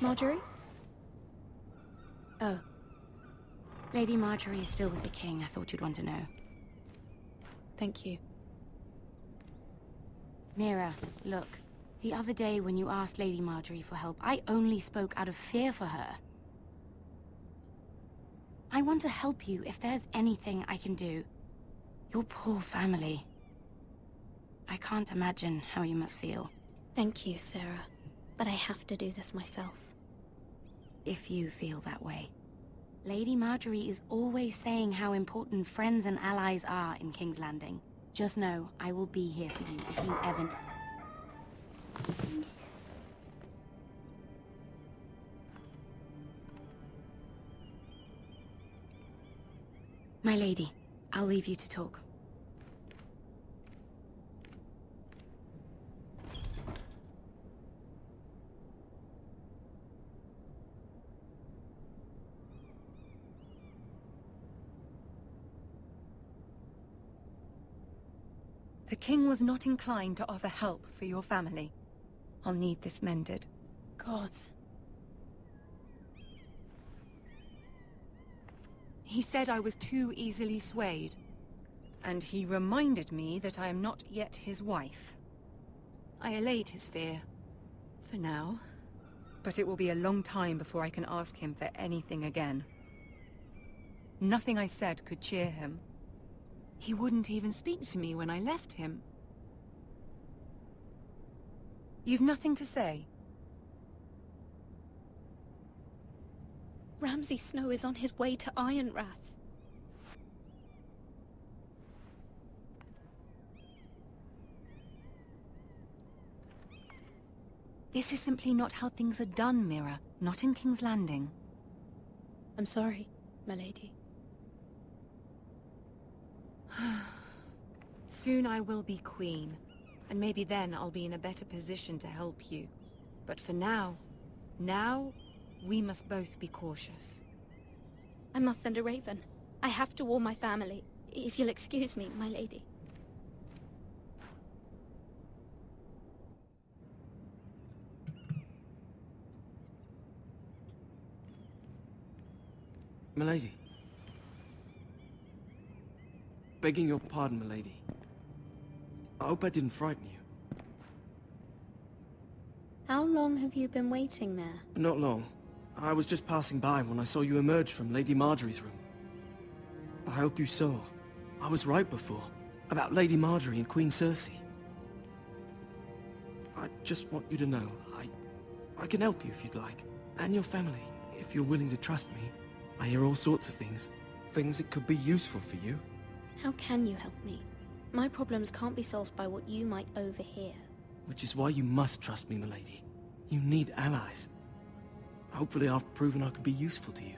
Marjorie? Oh. Lady Marjorie is still with the king. I thought you'd want to know. Thank you. Mira, look. The other day when you asked Lady Marjorie for help, I only spoke out of fear for her. I want to help you if there's anything I can do. Your poor family. I can't imagine how you must feel. Thank you, Sarah. But I have to do this myself. If you feel that way. Lady Marjorie is always saying how important friends and allies are in King's Landing. Just know, I will be here for you if you ever... My lady, I'll leave you to talk. The king was not inclined to offer help for your family. I'll need this mended. Gods. He said I was too easily swayed. And he reminded me that I am not yet his wife. I allayed his fear. For now. But it will be a long time before I can ask him for anything again. Nothing I said could cheer him. He wouldn't even speak to me when I left him. You've nothing to say? Ramsay Snow is on his way to Ironrath. This is simply not how things are done, Mira. Not in King's Landing. I'm sorry, my lady. Soon I will be queen, and maybe then I'll be in a better position to help you. But for now, we must both be cautious. I must send a raven. I have to warn my family. If you'll excuse me, my lady. Milady. Begging your pardon, milady. I hope I didn't frighten you. How long have you been waiting there? Not long. I was just passing by when I saw you emerge from Lady Marjorie's room. I hope you saw. I was right before. About Lady Marjorie and Queen Cersei. I just want you to know, I can help you if you'd like. And your family, if you're willing to trust me. I hear all sorts of things. Things that could be useful for you. How can you help me? My problems can't be solved by what you might overhear. Which is why you must trust me, milady. You need allies. Hopefully I've proven I can be useful to you.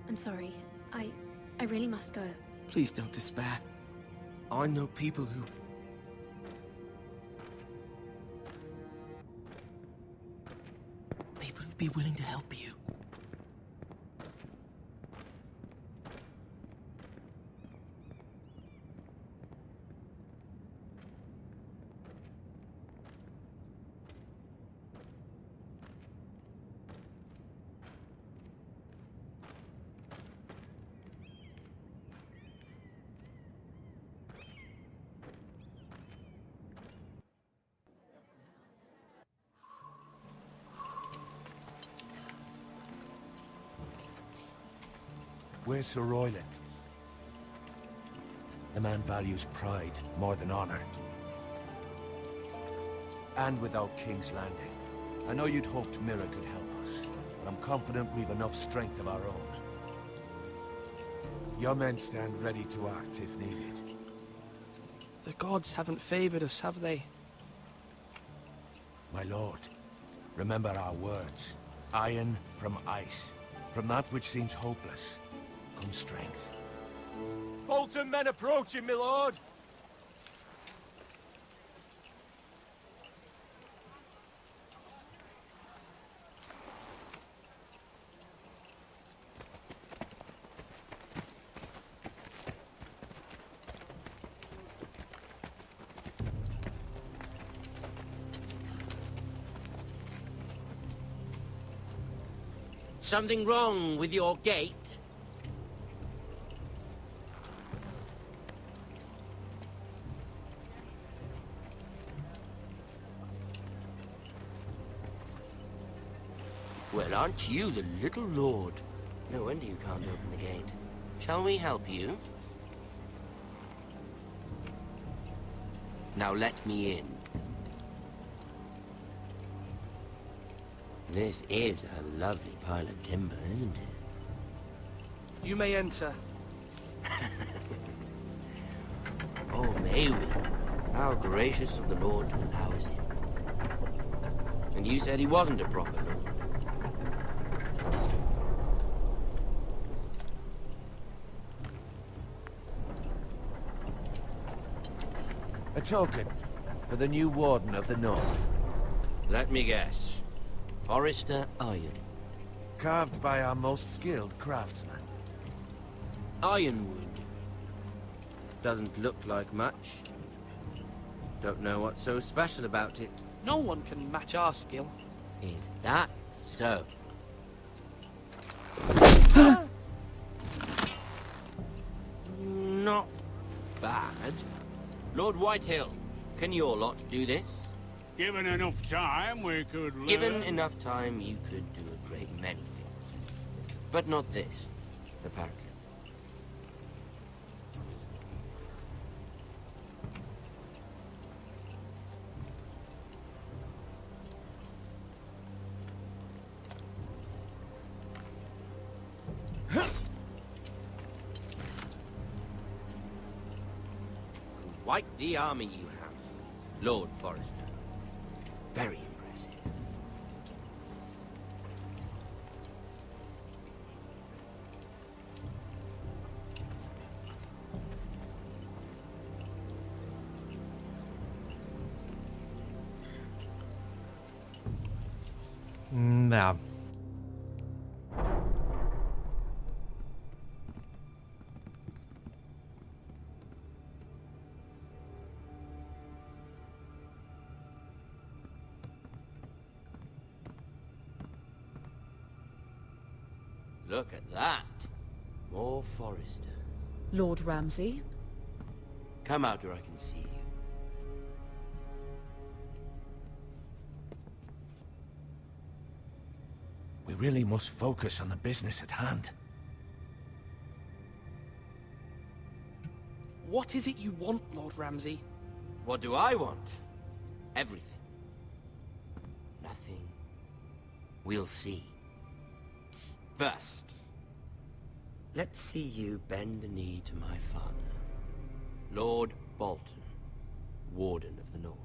I'm sorry. I really must go. Please don't despair. I know people who... People who'd be willing to help you. Where's Sir Royland? The man values pride more than honor. And without King's Landing, I know you'd hoped Mira could help us, but I'm confident we've enough strength of our own. Your men stand ready to act if needed. The gods haven't favored us, have they? My lord, remember our words. Iron from ice. From that which seems hopeless, comes strength. Bolton men approaching, my lord! Something wrong with your gate? Well, aren't you the little lord? No wonder you can't open the gate. Shall we help you? Now let me in. This is a lovely pile of timber, isn't it? You may enter. Oh, may we? How gracious of the Lord to allow us in. And you said he wasn't a proper lord. A token for the new Warden of the North. Let me guess. Forrester Iron. Carved by our most skilled craftsman. Ironwood. Doesn't look like much. Don't know what's so special about it. No one can match our skill. Is that so? Not bad. Lord Whitehill, can your lot do this? Given enough time, we could learn. Given enough time, you could do a great many things. But not this, apparently. Quite the army you have, Lord Forrester. Very impressive. Да. Look at that. More Forresters. Lord Ramsay? Come out where I can see you. We really must focus on the business at hand. What is it you want, Lord Ramsay? What do I want? Everything. Nothing. We'll see. First, let's see you bend the knee to my father, Lord Bolton, Warden of the North.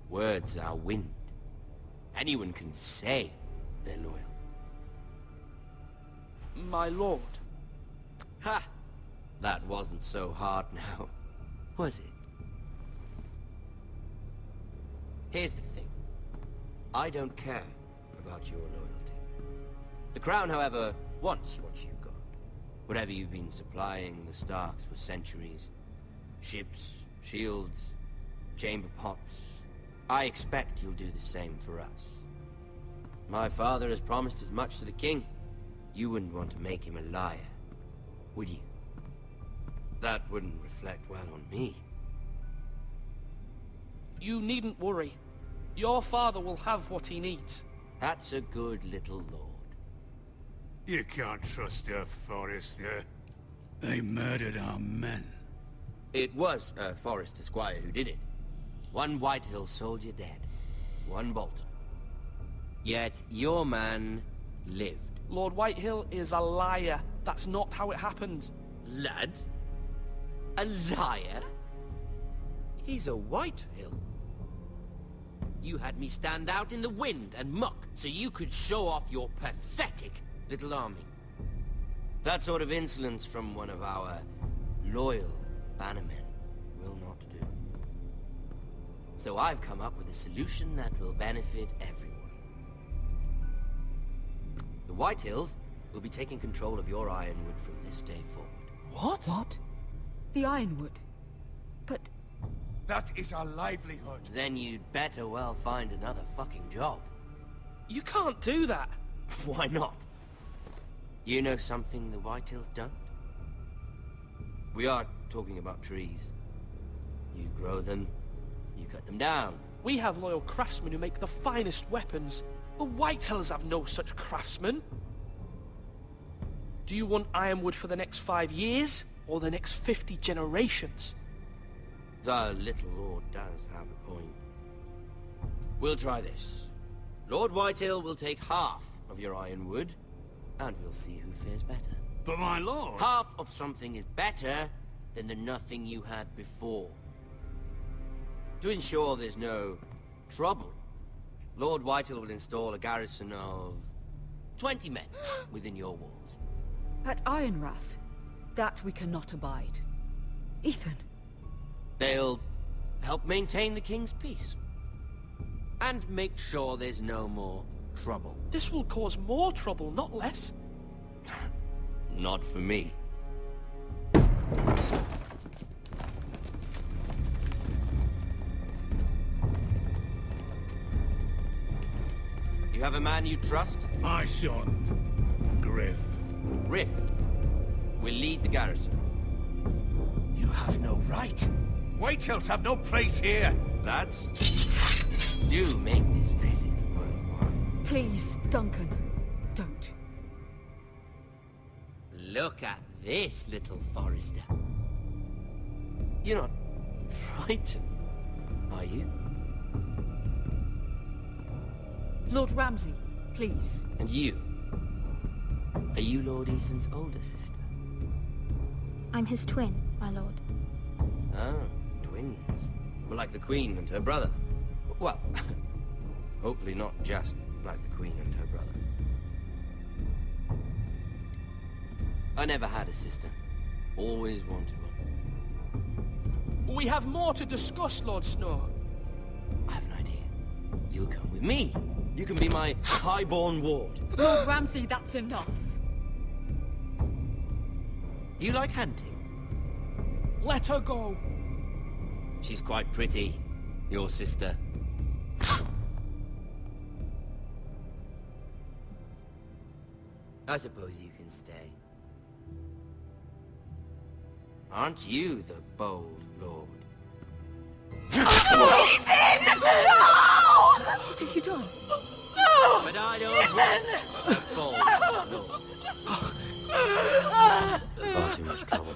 Words are wind. Anyone can say they're loyal. My lord. Ha! That wasn't so hard now, was it? Here's the thing. I don't care about your loyalty. The Crown, however, wants what you got. Whatever you've been supplying the Starks for centuries. Ships, shields, chamber pots. I expect you'll do the same for us. My father has promised as much to the king. You wouldn't want to make him a liar, would you? That wouldn't reflect well on me. You needn't worry. Your father will have what he needs. That's a good little lord. You can't trust her, Forrester. They murdered our men. It was a Forrester squire who did it. One Whitehill soldier dead. One Bolton. Yet your man lived. Lord Whitehill is a liar. That's not how it happened. Lad? A liar? He's a Whitehill. You had me stand out in the wind and muck so you could show off your pathetic little army. That sort of insolence from one of our loyal bannermen will not do. So I've come up with a solution that will benefit everyone. The Whitehills will be taking control of your Ironwood from this day forward. What? The Ironwood? But... That is our livelihood. Then you'd better well find another fucking job. You can't do that. Why not? You know something the Whitehills don't? We are talking about trees. You grow them, you cut them down. We have loyal craftsmen who make the finest weapons. The Whitehills have no such craftsmen. Do you want Ironwood for the next 5 years? Or the next 50 generations? The little lord does have a point. We'll try this. Lord Whitehill will take half of your Ironwood, and we'll see who fares better. But my lord... Half of something is better than the nothing you had before. To ensure there's no trouble, Lord Whitehill will install a garrison of 20 men within your walls. At Ironrath? That we cannot abide. Ethan. They'll help maintain the king's peace. And make sure there's no more trouble. This will cause more trouble, not less. Not for me. You have a man you trust? My son, Griff. Riff will lead the garrison. You have no right. Whitehills have no place here. Lads, do make this visit worthwhile. Please, Duncan, don't. Look at this, little Forester. You're not frightened, are you? Lord Ramsay, please. And you? Are you Lord Ethan's older sister? I'm his twin, my lord. Ah, twins. Well, like the Queen and her brother. Well, hopefully not just like the Queen and her brother. I never had a sister. Always wanted one. We have more to discuss, Lord Snow. I have an idea. You'll come with me. You can be my highborn ward. Lord Ramsay, that's enough. Do you like hunting? Let her go. She's quite pretty, your sister. I suppose you can stay. Aren't you the bold lord? Ethan! No! What have you done? But I don't want the bold lord. Far too much trouble.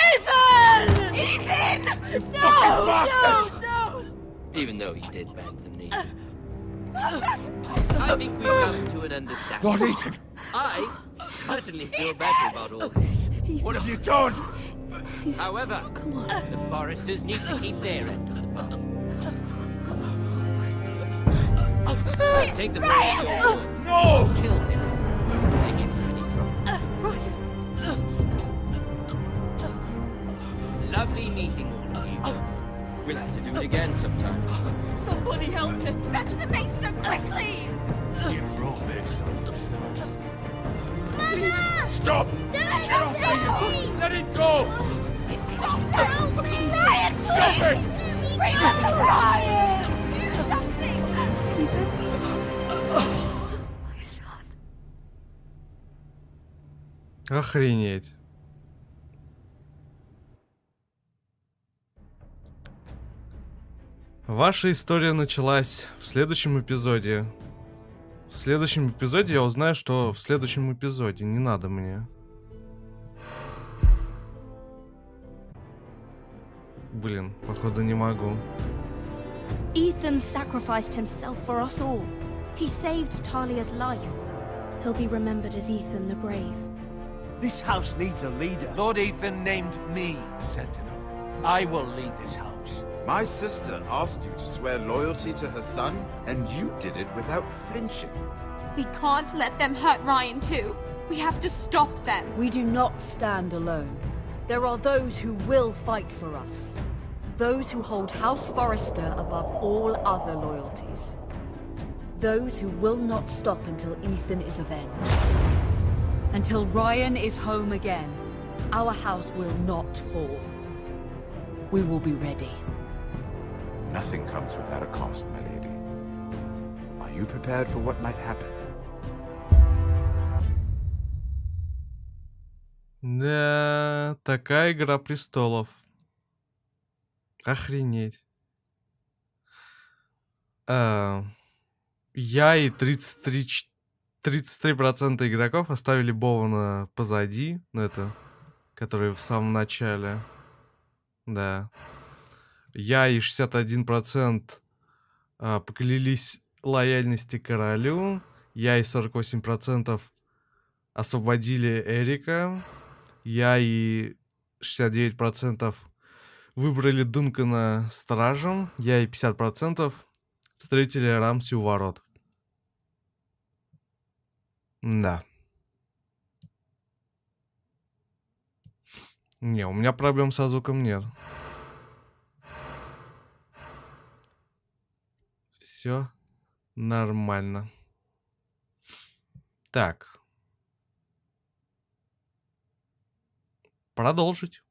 Ethan! Ethan! No! No! No! Even though he did bend the knee. I think we've come to an understanding. Lord Ethan! I certainly feel better about all this. What have you done? However, the Foresters need to keep their end of the bargain. Take the boy to your ward. No! Kill him. If they give him any trouble. Lovely meeting all of you. We'll have to do it again sometime. Somebody help him! Fetch the maester quickly! You brought this on yourself. Mama! Stop! Don't let him Let it go! Stop that! Ryan, please! Stop it! Bring up Ryan! Do something! My son. Охренеть. Ваша история началась в следующем эпизоде. В следующем эпизоде я узнаю, что в следующем эпизоде. Не надо мне. Блин, походу не могу. Ethan sacrificed himself for us all. He saved Talia's life. He'll be remembered as Ethan the Brave. This house needs a leader. Lord Ethan named me Sentinel. I will lead this house. My sister asked you to swear loyalty to her son, and you did it without flinching. We can't let them hurt Ryan too. We have to stop them. We do not stand alone. There are those who will fight for us. Those who hold House Forrester above all other loyalties. Those who will not stop until Ethan is avenged. Until Ryan is home again, our house will not fall. We will be ready. Nothing comes without a cost, my lady. Are you prepared for what might happen? Да, такая Игра престолов. Охренеть. Я и 33% игроков оставили Бована позади. Ну, это, который в самом начале. Да. Я и 61% поклялись лояльности королю. Я и 48% освободили Эрика. Я и 69% выбрали Дункана стражем. Я и 50% встретили Рамси у ворот. Да. Не, у меня проблем со звуком нет. Все нормально. Так. Продолжить.